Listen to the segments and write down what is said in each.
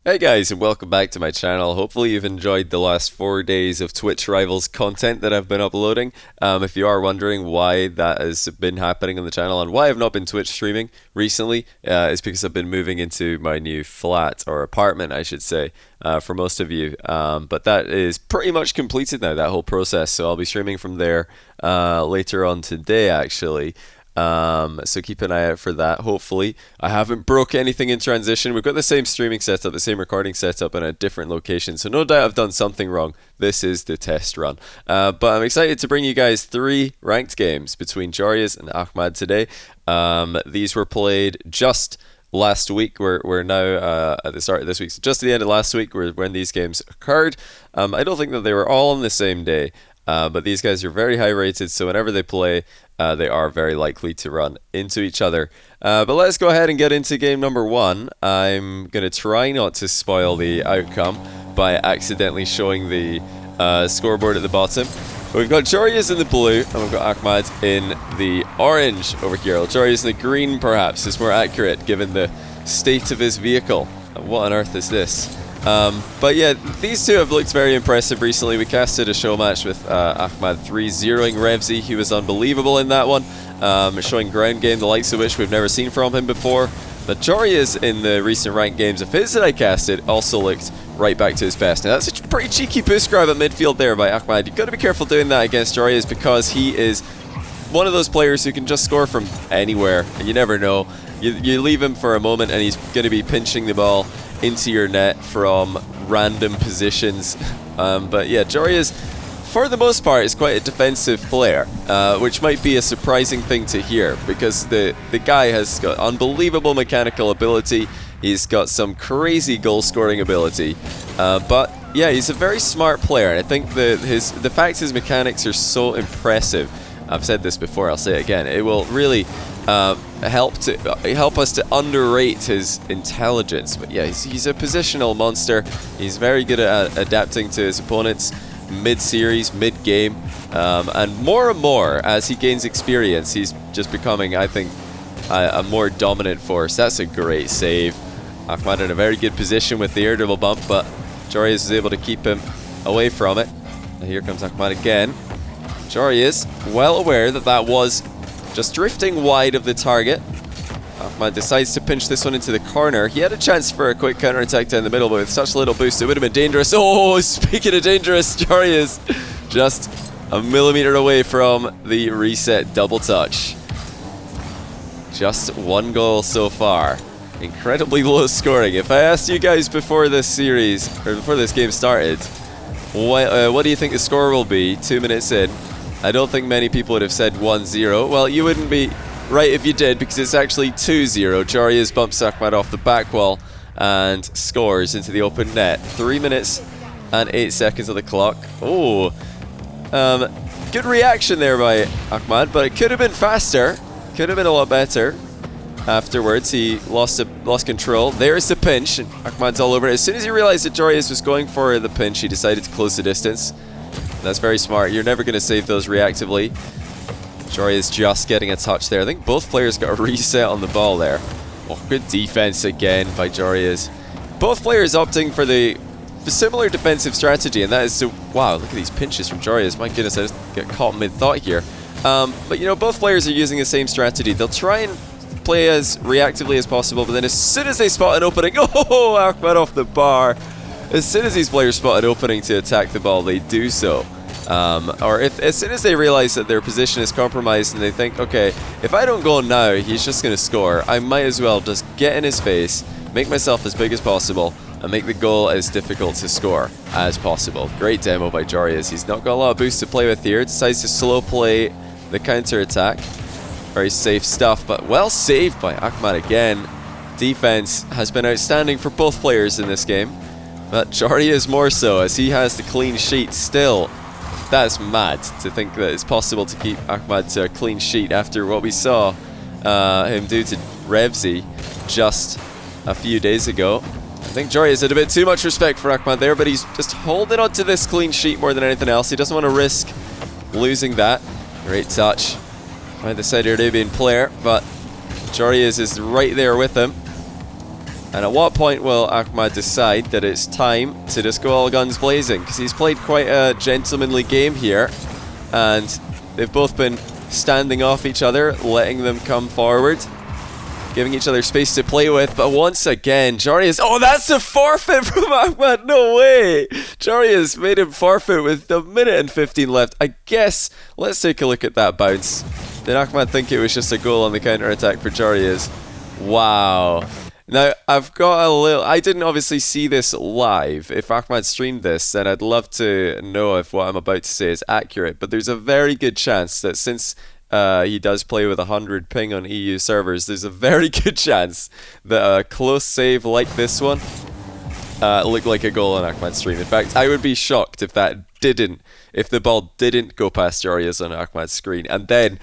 Hey guys, and welcome back to my channel. Hopefully you've enjoyed the last 4 days of Twitch Rivals content that I've been uploading. If you are wondering why that has been happening on the channel and why I've not been Twitch streaming recently, it's because I've been moving into my new flat, or apartment I should say, for most of you. But that is pretty much completed now, that whole process, so I'll be streaming from there later on today actually. So keep an eye out for that. Hopefully I haven't broke anything in transition. We've got the same streaming setup, the same recording setup in a different location, so no doubt I've done something wrong. This is the test run, but I'm excited to bring you guys 3 ranked games between Joreuz and Ahmad today. These were played just last week. We're now at the start of this week, so just at the end of last week when these games occurred. I don't think that they were all on the same day, but these guys are very high rated, so whenever they play, they are very likely to run into each other. But let's go ahead and get into game number 1. I'm going to try not to spoil the outcome by accidentally showing the scoreboard at the bottom. We've got Joreuz in the blue, and we've got Ahmad in the orange over here. Well, Joreuz in the green, perhaps, is more accurate given the state of his vehicle. What on earth is this? But yeah, these two have looked very impressive recently. We casted a show match with Ahmad 3-0ing Revzi. He was unbelievable in that one, showing ground game the likes of which we've never seen from him before. But Joreuz in the recent ranked games of his that I casted also looked right back to his best. Now that's a pretty cheeky boost grab at midfield there by Ahmad. You've got to be careful doing that against Joreuz because he is one of those players who can just score from anywhere, and you never know. You leave him for a moment and he's going to be pinching the ball into your net from random positions. But yeah, Joreuz, for the most part, is quite a defensive player, which might be a surprising thing to hear because the guy has got unbelievable mechanical ability. He's got some crazy goal scoring ability, but yeah, he's a very smart player, and I think the fact his mechanics are so impressive. I've said this before, I'll say it again. It will really help us to underrate his intelligence. But yeah, he's a positional monster. He's very good at adapting to his opponents mid-series, mid-game, and more as he gains experience, he's just becoming, I think, a more dominant force. That's a great save. Ahmad in a very good position with the air dribble bump, but Joreuz is able to keep him away from it. And here comes Ahmad again. Joreuz, well aware that that was just drifting wide of the target. Ahmad decides to pinch this one into the corner. He had a chance for a quick counter-attack down the middle, but with such little boost, it would have been dangerous. Oh, speaking of dangerous, Joreuz just a millimeter away from the reset double touch. Just 1 goal so far. Incredibly low scoring. If I asked you guys before this series, or before this game started, what do you think the score will be 2 minutes in? I don't think many people would have said 1-0. Well, you wouldn't be right if you did, because it's actually 2-0. Joreuz bumps Ahmad off the back wall and scores into the open net. 3 minutes and 8 seconds on the clock. Oh, good reaction there by Ahmad, but it could have been faster. Could have been a lot better. Afterwards, he lost control. There's the pinch, and Ahmad's all over it. As soon as he realized that Joreuz was going for the pinch, he decided to close the distance. That's very smart. You're never going to save those reactively. Joreuz just getting a touch there. I think both players got a reset on the ball there. Oh, good defense again by Joreuz. Both players opting for the similar defensive strategy, and that is to... Wow, look at these pinches from Joreuz. My goodness, I just get caught mid-thought here. But, you know, both players are using the same strategy. They'll try and play as reactively as possible, but then as soon as they spot an opening... Oh, Ahmad off the bar. As soon as these players spot an opening to attack the ball, they do so. Or as soon as they realize that their position is compromised and they think, okay, if I don't go now, he's just going to score. I might as well just get in his face, make myself as big as possible, and make the goal as difficult to score as possible. Great demo by Joreuz. He's not got a lot of boost to play with here. Decides to slow play the counter attack. Very safe stuff, but well saved by Ahmad again. Defense has been outstanding for both players in this game. But Joreuz more so, as he has the clean sheet still. That's mad to think that it's possible to keep Ahmad to a clean sheet after what we saw him do to Revzi just a few days ago. I think Joreuz had a bit too much respect for Ahmad there, but he's just holding on to this clean sheet more than anything else. He doesn't want to risk losing that. Great touch by the Saudi Arabian player, but Joreuz is right there with him. And at what point will Ahmad decide that it's time to just go all guns blazing? Because he's played quite a gentlemanly game here, and they've both been standing off each other, letting them come forward, giving each other space to play with. But once again, Joreuz... Oh, that's a forfeit from Ahmad! No way! Joreuz made him forfeit with a minute and 15 left. I guess, let's take a look at that bounce. Did Ahmad think it was just a goal on the counter-attack for Joreuz? Wow. Now, I've got a little... I didn't obviously see this live. If Ahmad streamed this, then I'd love to know if what I'm about to say is accurate. But there's a very good chance that since he does play with 100 ping on EU servers, there's a very good chance that a close save like this one looked like a goal on Ahmad's stream. In fact, I would be shocked if the ball didn't go past Joreuz on Ahmad's screen. And then,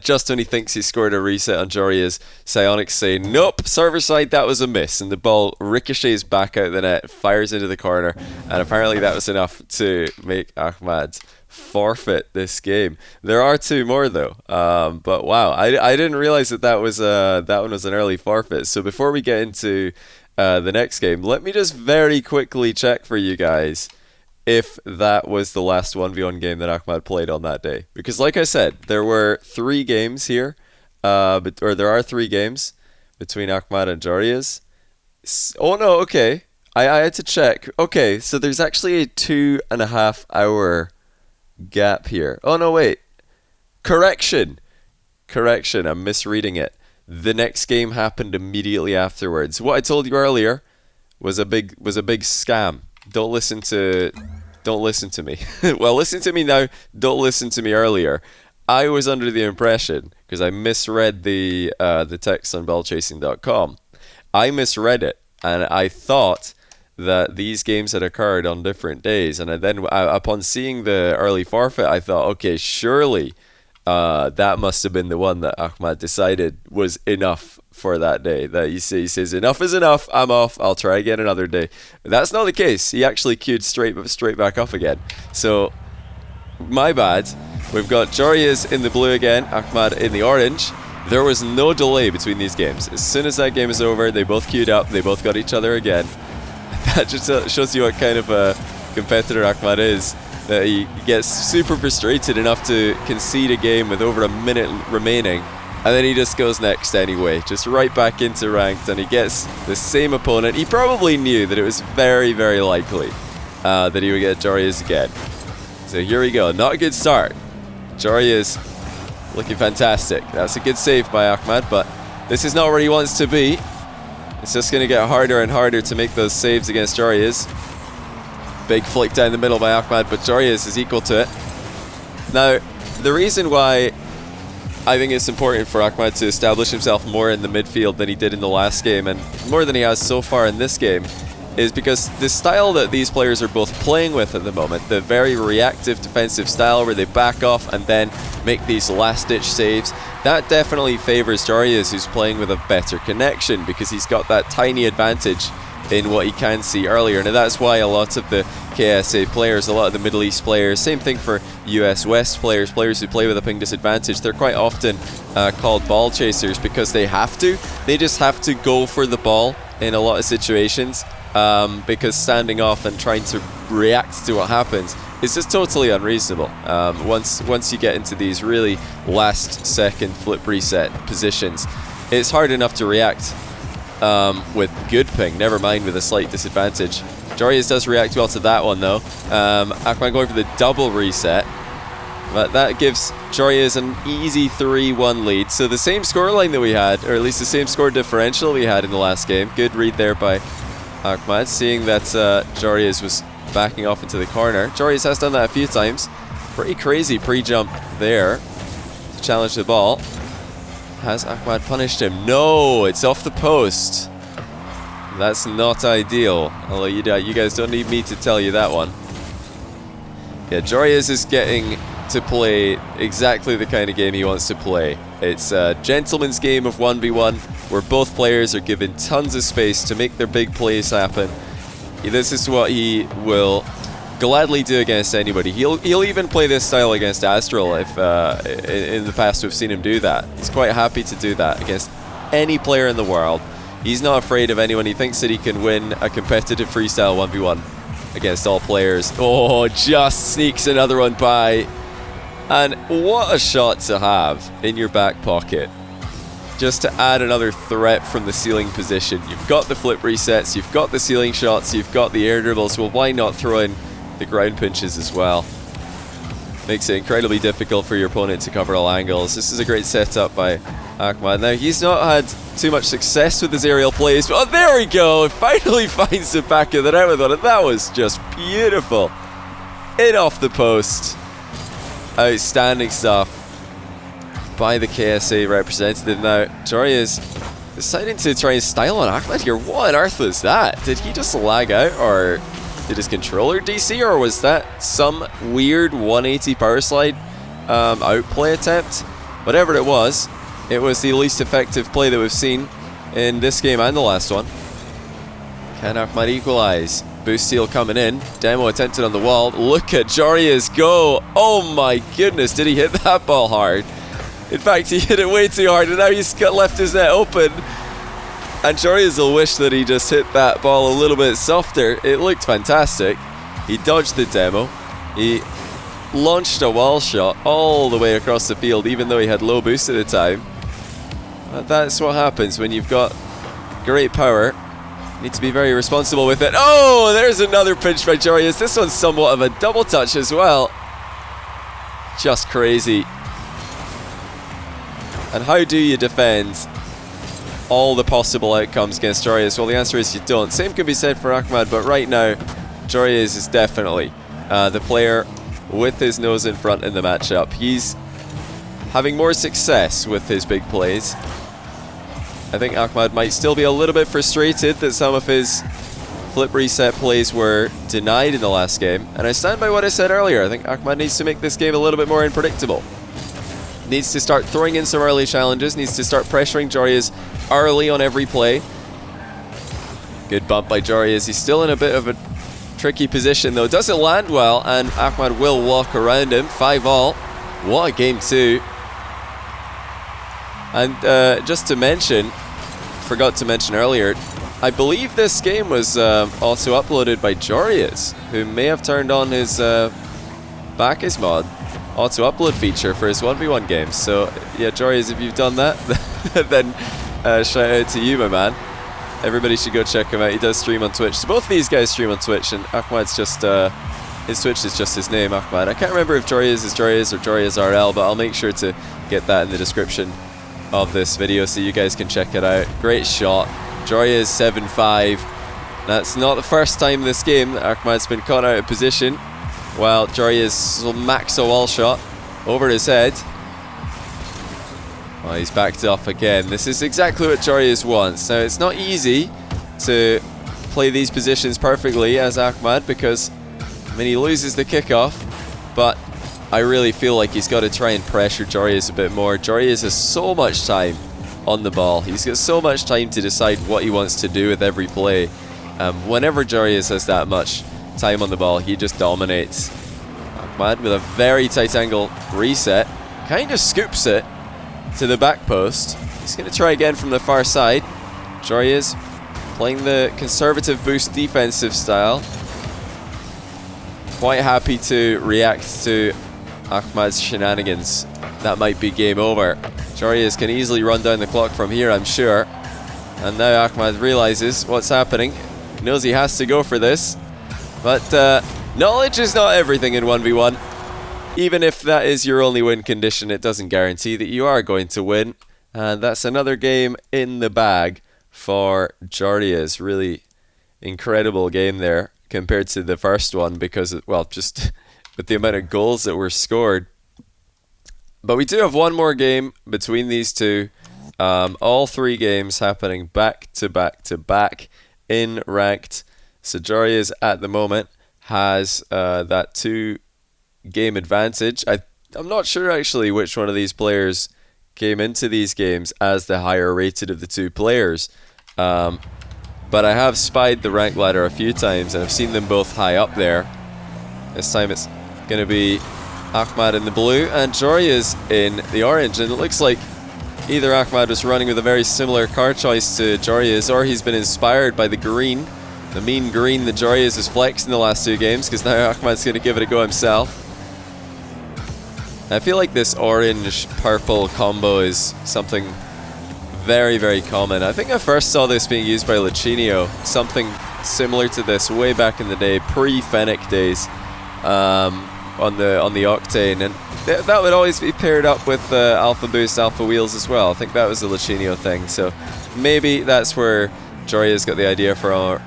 just when he thinks he scored a reset on Joreuz, Psionics say, nope, server side, that was a miss. And the ball ricochets back out the net, fires into the corner. And apparently that was enough to make Ahmad forfeit this game. There are two more though. But wow, I didn't realize that was that one was an early forfeit. So before we get into the next game, let me just very quickly check for you guys if that was the last 1v1 game that Ahmad played on that day. Because like I said, there were 3 games here, or there are 3 games between Ahmad and Joreuz. Oh no, okay. I had to check. Okay, so there's actually a 2.5 hour gap here. Oh no, wait. Correction, I'm misreading it. The next game happened immediately afterwards. What I told you earlier was a big scam. Don't listen to me. Well, listen to me now. Don't listen to me earlier. I was under the impression, because I misread the text on ballchasing.com. I misread it, and I thought that these games had occurred on different days. And then, upon seeing the early forfeit, I thought, okay, surely that must have been the one that Ahmad decided was enough for that day. That he says, enough is enough, I'm off, I'll try again another day. But that's not the case. He actually queued straight back up again. So, my bad. We've got Joreuz in the blue again, Ahmad in the orange. There was no delay between these games. As soon as that game is over, they both queued up, they both got each other again. That just shows you what kind of a competitor Ahmad is. That he gets super frustrated enough to concede a game with over a minute remaining, and then he just goes next anyway, just right back into ranked, and he gets the same opponent. He probably knew that it was very, very likely that he would get Joreuz again. So here we go, not a good start. Joreuz looking fantastic. That's a good save by Ahmad, but this is not where he wants to be. It's just going to get harder and harder to make those saves against Joreuz. Big flick down the middle by Ahmad, but Joreuz is equal to it. Now, the reason why I think it's important for Ahmad to establish himself more in the midfield than he did in the last game, and more than he has so far in this game, is because the style that these players are both playing with at the moment, the very reactive defensive style where they back off and then make these last-ditch saves, that definitely favors Joreuz, who's playing with a better connection, because he's got that tiny advantage in what he can see earlier. Now that's why a lot of the KSA players, a lot of the Middle East players, same thing for US West players who play with a ping disadvantage, they're quite often called ball chasers, because they just have to go for the ball in a lot of situations, because standing off and trying to react to what happens is just totally unreasonable. Once you get into these really last second flip reset positions, it's hard enough to react with good ping, never mind with a slight disadvantage. Joreuz does react well to that one though. Ahmad going for the double reset, but that gives Joreuz an easy 3-1 lead. So the same scoreline that we had, or at least the same score differential we had in the last game. Good read there by Ahmad, seeing that Joreuz was backing off into the corner. Joreuz has done that a few times. Pretty crazy pre-jump there to challenge the ball. Has Ahmad punished him? No, it's off the post. That's not ideal. Although you guys don't need me to tell you that one. Yeah, Joreuz is getting to play exactly the kind of game he wants to play. It's a gentleman's game of 1v1 where both players are given tons of space to make their big plays happen. This is what he will gladly do against anybody. He'll even play this style against Astral if in the past we've seen him do that. He's quite happy to do that against any player in the world. He's not afraid of anyone. He thinks that he can win a competitive freestyle 1v1 against all players. Oh, just sneaks another one by. And what a shot to have in your back pocket. Just to add another threat from the ceiling position. You've got the flip resets, you've got the ceiling shots, you've got the air dribbles. Well, why not throw in the ground pinches as well? Makes it incredibly difficult for your opponent to cover all angles. This is a great setup by Ahmad. Now, he's not had too much success with his aerial plays, but oh, there we go! Finally finds the back of the net with it. That was just beautiful. In off the post. Outstanding stuff by the KSA representative. Now, Joreuz deciding to try and style on Ahmad here. What on earth was that? Did he just lag out, or did his controller DC, or was that some weird 180 power slide outplay attempt? Whatever it was the least effective play that we've seen in this game and the last one. Can Ahmad equalize? Boost steal coming in. Demo attempted on the wall. Look at Joreuz go. Oh my goodness, did he hit that ball hard? In fact, he hit it way too hard, and now he's got left his net open. And Joreuz will wish that he just hit that ball a little bit softer. It looked fantastic. He dodged the demo. He launched a wall shot all the way across the field, even though he had low boost at the time. But that's what happens when you've got great power. You need to be very responsible with it. Oh, there's another pinch by Joreuz. This one's somewhat of a double touch as well. Just crazy. And how do you defend all the possible outcomes against Joreuz? Well, the answer is you don't. Same can be said for Ahmad, but right now, Joreuz is definitely the player with his nose in front in the matchup. He's having more success with his big plays. I think Ahmad might still be a little bit frustrated that some of his flip reset plays were denied in the last game. And I stand by what I said earlier. I think Ahmad needs to make this game a little bit more unpredictable. Needs to start throwing in some early challenges. Needs to start pressuring Joreuz early on every play. Good bump by Joreuz. He's still in a bit of a tricky position though. Doesn't land well, and Ahmad will walk around him. 5-all. What a game too. And just to mention, forgot to mention earlier, I believe this game was also uploaded by Joreuz, who may have turned on his Bacchus mod auto upload feature for his 1v1 games. So yeah, Joreuz, if you've done that, then shout out to you, my man. Everybody should go check him out. He does stream on Twitch. So both of these guys stream on Twitch, and Ahmad's just his Twitch is just his name, Ahmad. I can't remember if Joreuz is Joreuz or Joreuz RL, but I'll make sure to get that in the description of this video so you guys can check it out. Great shot. Joreuz 7-5. That's not the first time this game that Ahmad's been caught out of position, while Joreuz will max a wall shot over his head. Oh, he's backed off again. This is exactly what Joreuz wants. Now, it's not easy to play these positions perfectly as Ahmad, because I mean, he loses the kickoff, but I really feel like he's got to try and pressure Joreuz a bit more. Joreuz has so much time on the ball. He's got so much time to decide what he wants to do with every play. Whenever Joreuz has that much time on the ball, he just dominates. Ahmad with a very tight angle reset. Kind of scoops it to the back post. He's going to try again from the far side. Joreuz playing the conservative boost defensive style. Quite happy to react to Ahmad's shenanigans. That might be game over. Joreuz can easily run down the clock from here, I'm sure. And now Ahmad realizes what's happening. He knows he has to go for this. But knowledge is not everything in 1v1. Even if that is your only win condition, it doesn't guarantee that you are going to win. And that's another game in the bag for Joreuz. Really incredible game there compared to the first one, because, well, just with the amount of goals that were scored. But we do have one more game between these two. All three games happening back to back to back in ranked. So Joreuz at the moment has that 2-game advantage. I'm not sure actually which one of these players came into these games as the higher rated of the two players. But I have spied the rank ladder a few times, and I've seen them both high up there. This time it's going to be Ahmad in the blue and Joreuz in the orange, and it looks like either Ahmad was running with a very similar car choice to Joreuz, or he's been inspired by the green, the mean green that Joreuz has flexed in the last 2 games, because now Ahmad's going to give it a go himself. I feel like this orange-purple combo is something very, very common. I think I first saw this being used by Lucinio, something similar to this way back in the day, pre-Fennec days, on the Octane, and that would always be paired up with Alpha Boost, Alpha Wheels as well. I think that was the Lucinio thing, so maybe that's where Joreuz got the idea for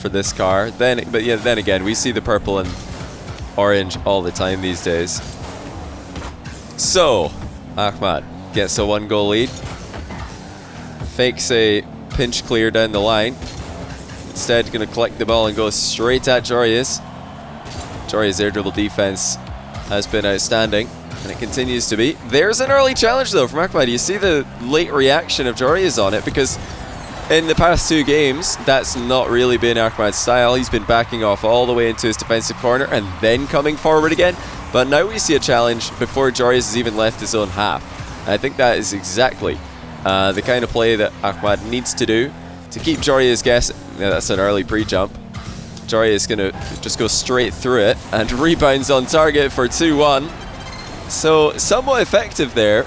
this car. Then again, we see the purple and orange all the time these days. So, Ahmad gets a 1-goal lead. Fakes a pinch clear down the line. Instead, going to collect the ball and go straight at Joreuz. Joreuz' air dribble defense has been outstanding, and it continues to be. There's an early challenge, though, from Ahmad. You see the late reaction of Joreuz on it, because in the past 2 games, that's not really been Ahmad's style. He's been backing off all the way into his defensive corner and then coming forward again. But now we see a challenge before Joreuz has even left his own half. And I think that is exactly the kind of play that Ahmad needs to do to keep Joreuz guessing. Yeah, that's an early pre-jump. Joreuz is going to just go straight through it and rebounds on target for 2-1. So somewhat effective there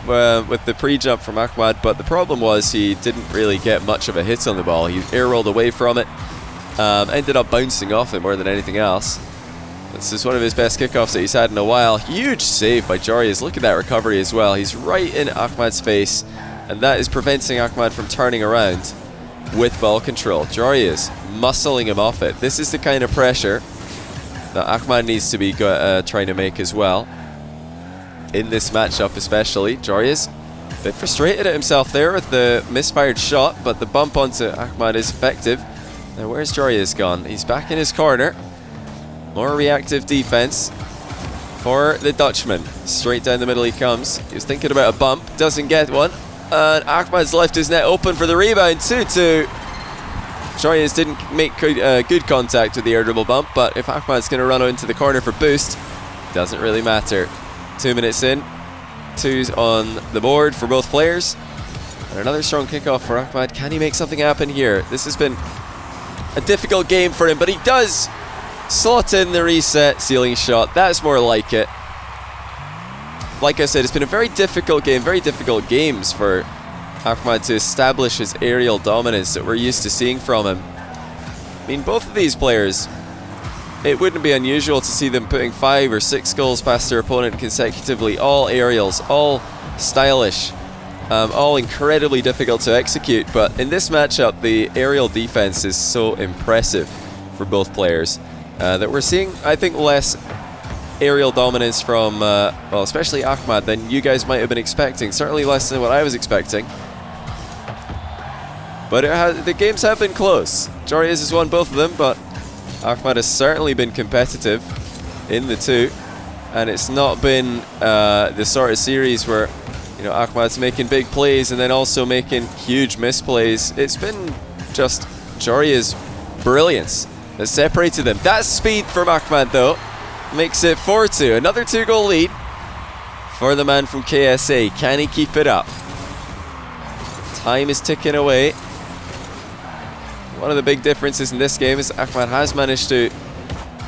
with the pre-jump from Ahmad, but the problem was he didn't really get much of a hit on the ball. He air rolled away from it, ended up bouncing off it more than anything else. This is one of his best kickoffs that he's had in a while. Huge save by Joreuz. Look at that recovery as well. He's right in Ahmad's face, and that is preventing Ahmad from turning around with ball control. Joreuz muscling him off it. This is the kind of pressure that Ahmad needs to be trying to make as well in this matchup, especially. Joreuz a bit frustrated at himself there with the misfired shot, but the bump onto Ahmad is effective. Now where's Joreuz gone? He's back in his corner. More reactive defense for the Dutchman. Straight down the middle he comes. He was thinking about a bump, doesn't get one. And Ahmad's left his net open for the rebound. 2-2. Joreuz didn't make good contact with the air dribble bump, but if Ahmad's going to run into the corner for boost, doesn't really matter. 2 minutes in. 2's on the board for both players. And another strong kickoff for Ahmad. Can he make something happen here? This has been a difficult game for him, but he does slot in the reset ceiling shot. That's more like it. Like I said, it's been a very difficult game, very difficult games for Ahmad to establish his aerial dominance that we're used to seeing from him. I mean, both of these players, it wouldn't be unusual to see them putting 5 or 6 goals past their opponent consecutively, all aerials, all stylish, all incredibly difficult to execute. But in this matchup, the aerial defense is so impressive for both players that we're seeing, I think, less aerial dominance from, well, especially Ahmad than you guys might have been expecting. Certainly less than what I was expecting. But the games have been close. Joreuz has won both of them, but Ahmad has certainly been competitive in the 2. And it's not been the sort of series where, you know, Ahmad's making big plays and then also making huge misplays. It's been just Joreuz's brilliance that separated them. That speed from Ahmad, though, makes it 4-2. Another 2-goal lead for the man from KSA. Can he keep it up? Time is ticking away. One of the big differences in this game is Ahmad has managed to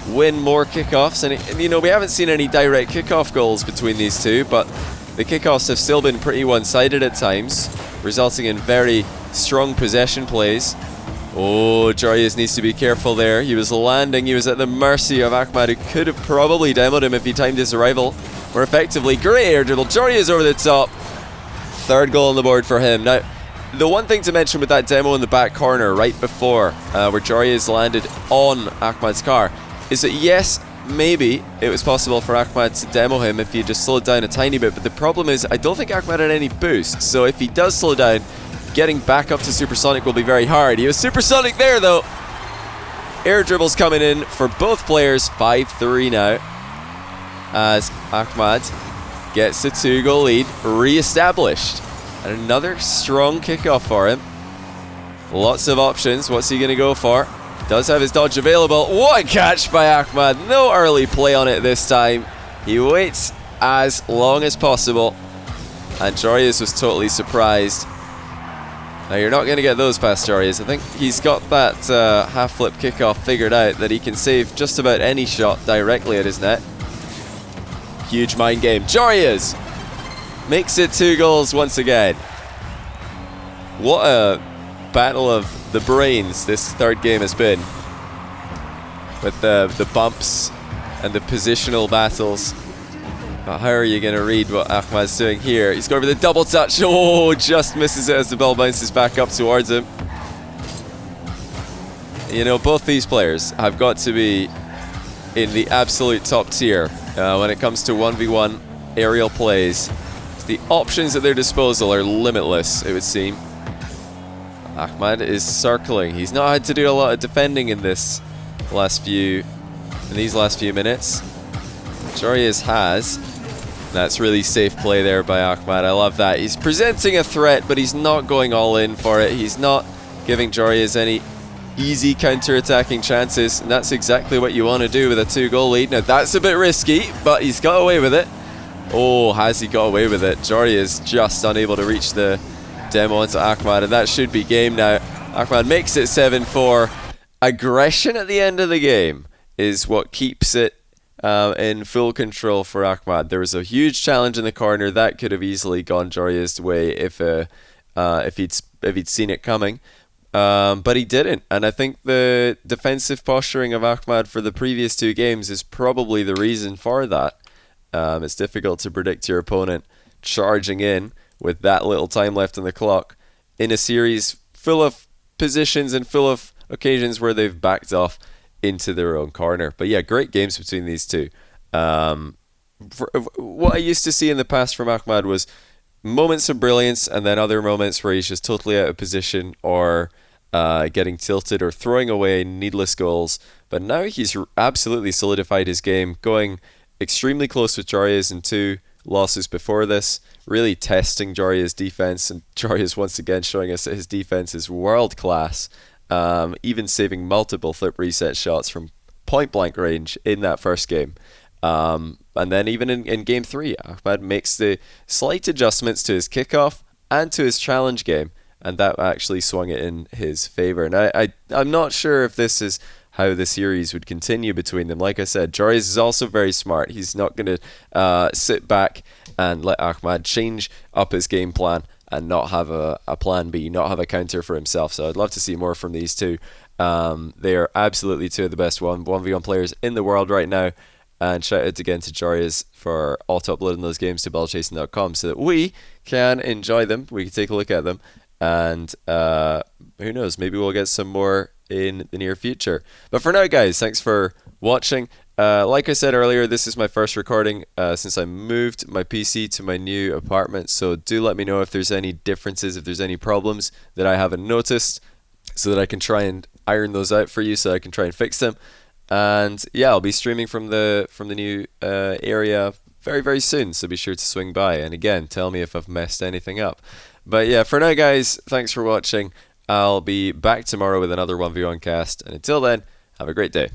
win more kickoffs, and you know, we haven't seen any direct kickoff goals between these two, but the kickoffs have still been pretty one-sided at times, resulting in very strong possession plays. Oh, Joreuz needs to be careful there. He was landing, he was at the mercy of Ahmad, who could have probably demoed him if he timed his arrival more effectively. Great air dribble, Joreuz over the top. 3rd goal on the board for him. Now, the one thing to mention with that demo in the back corner right before where Joreuz landed on Ahmad's car is that yes, maybe it was possible for Ahmad to demo him if he just slowed down a tiny bit, but the problem is I don't think Ahmad had any boost, so if he does slow down, getting back up to supersonic will be very hard. He was supersonic there though. Air dribbles coming in for both players. 5-3 now as Ahmad gets a 2-goal lead re-established. And another strong kickoff for him. Lots of options. What's he going to go for? Does have his dodge available. What a catch by Ahmad. No early play on it this time. He waits as long as possible. and Joreuz was totally surprised. Now you're not going to get those past Joreuz. I think he's got that half flip kickoff figured out, that he can save just about any shot directly at his net. Huge mind game. Joreuz makes it 2 goals once again. What a battle of the brains this third game has been, with the bumps and the positional battles. But how are you going to read what Ahmad's doing here? He's going for the double touch. Oh, just misses it as the ball bounces back up towards him. You know, both these players have got to be in the absolute top tier when it comes to 1v1 aerial plays. The options at their disposal are limitless, it would seem. Ahmad is circling. He's not had to do a lot of defending in these last few minutes. Joreuz has. That's really safe play there by Ahmad. I love that. He's presenting a threat, but he's not going all in for it. He's not giving Joreuz any easy counter-attacking chances, and that's exactly what you want to do with a 2-goal lead. Now, that's a bit risky, but he's got away with it. Oh, has he got away with it? Joreuz just unable to reach the demo onto Ahmad, and that should be game now. Ahmad makes it 7-4. Aggression at the end of the game is what keeps it in full control for Ahmad. There was a huge challenge in the corner that could have easily gone Joreuz's way if he'd seen it coming, but he didn't. And I think the defensive posturing of Ahmad for the previous 2 games is probably the reason for that. It's difficult to predict your opponent charging in with that little time left on the clock in a series full of positions and full of occasions where they've backed off into their own corner. But yeah, great games between these two. What I used to see in the past from Ahmad was moments of brilliance and then other moments where he's just totally out of position or getting tilted or throwing away needless goals. But now he's absolutely solidified his game, going extremely close with Joreuz in 2 losses before this, really testing Joreuz's defense, and Joreuz once again showing us that his defense is world class. Even saving multiple flip reset shots from point blank range in that first game. And then even in game 3, Ahmad makes the slight adjustments to his kickoff and to his challenge game, and that actually swung it in his favor. And I'm not sure if this is how the series would continue between them. Like I said, Joreuz is also very smart. He's not going to sit back and let Ahmad change up his game plan and not have a plan B, not have a counter for himself. So I'd love to see more from these two. They are absolutely 2 of the best 1v1 players in the world right now. And shout out again to Joreuz for auto-uploading those games to ballchasing.com so that we can enjoy them, we can take a look at them, and who knows, maybe we'll get some more in the near future. But for now, guys, thanks for watching. Like I said earlier, this is my first recording since I moved my PC to my new apartment, so do let me know if there's any differences, if there's any problems that I haven't noticed, so that I can try and iron those out for you, so I can try and fix them. And yeah, I'll be streaming from the new area very, very soon, so be sure to swing by. And again, tell me if I've messed anything up. But yeah, for now, guys, thanks for watching. I'll be back tomorrow with another 1v1 cast, and until then, have a great day.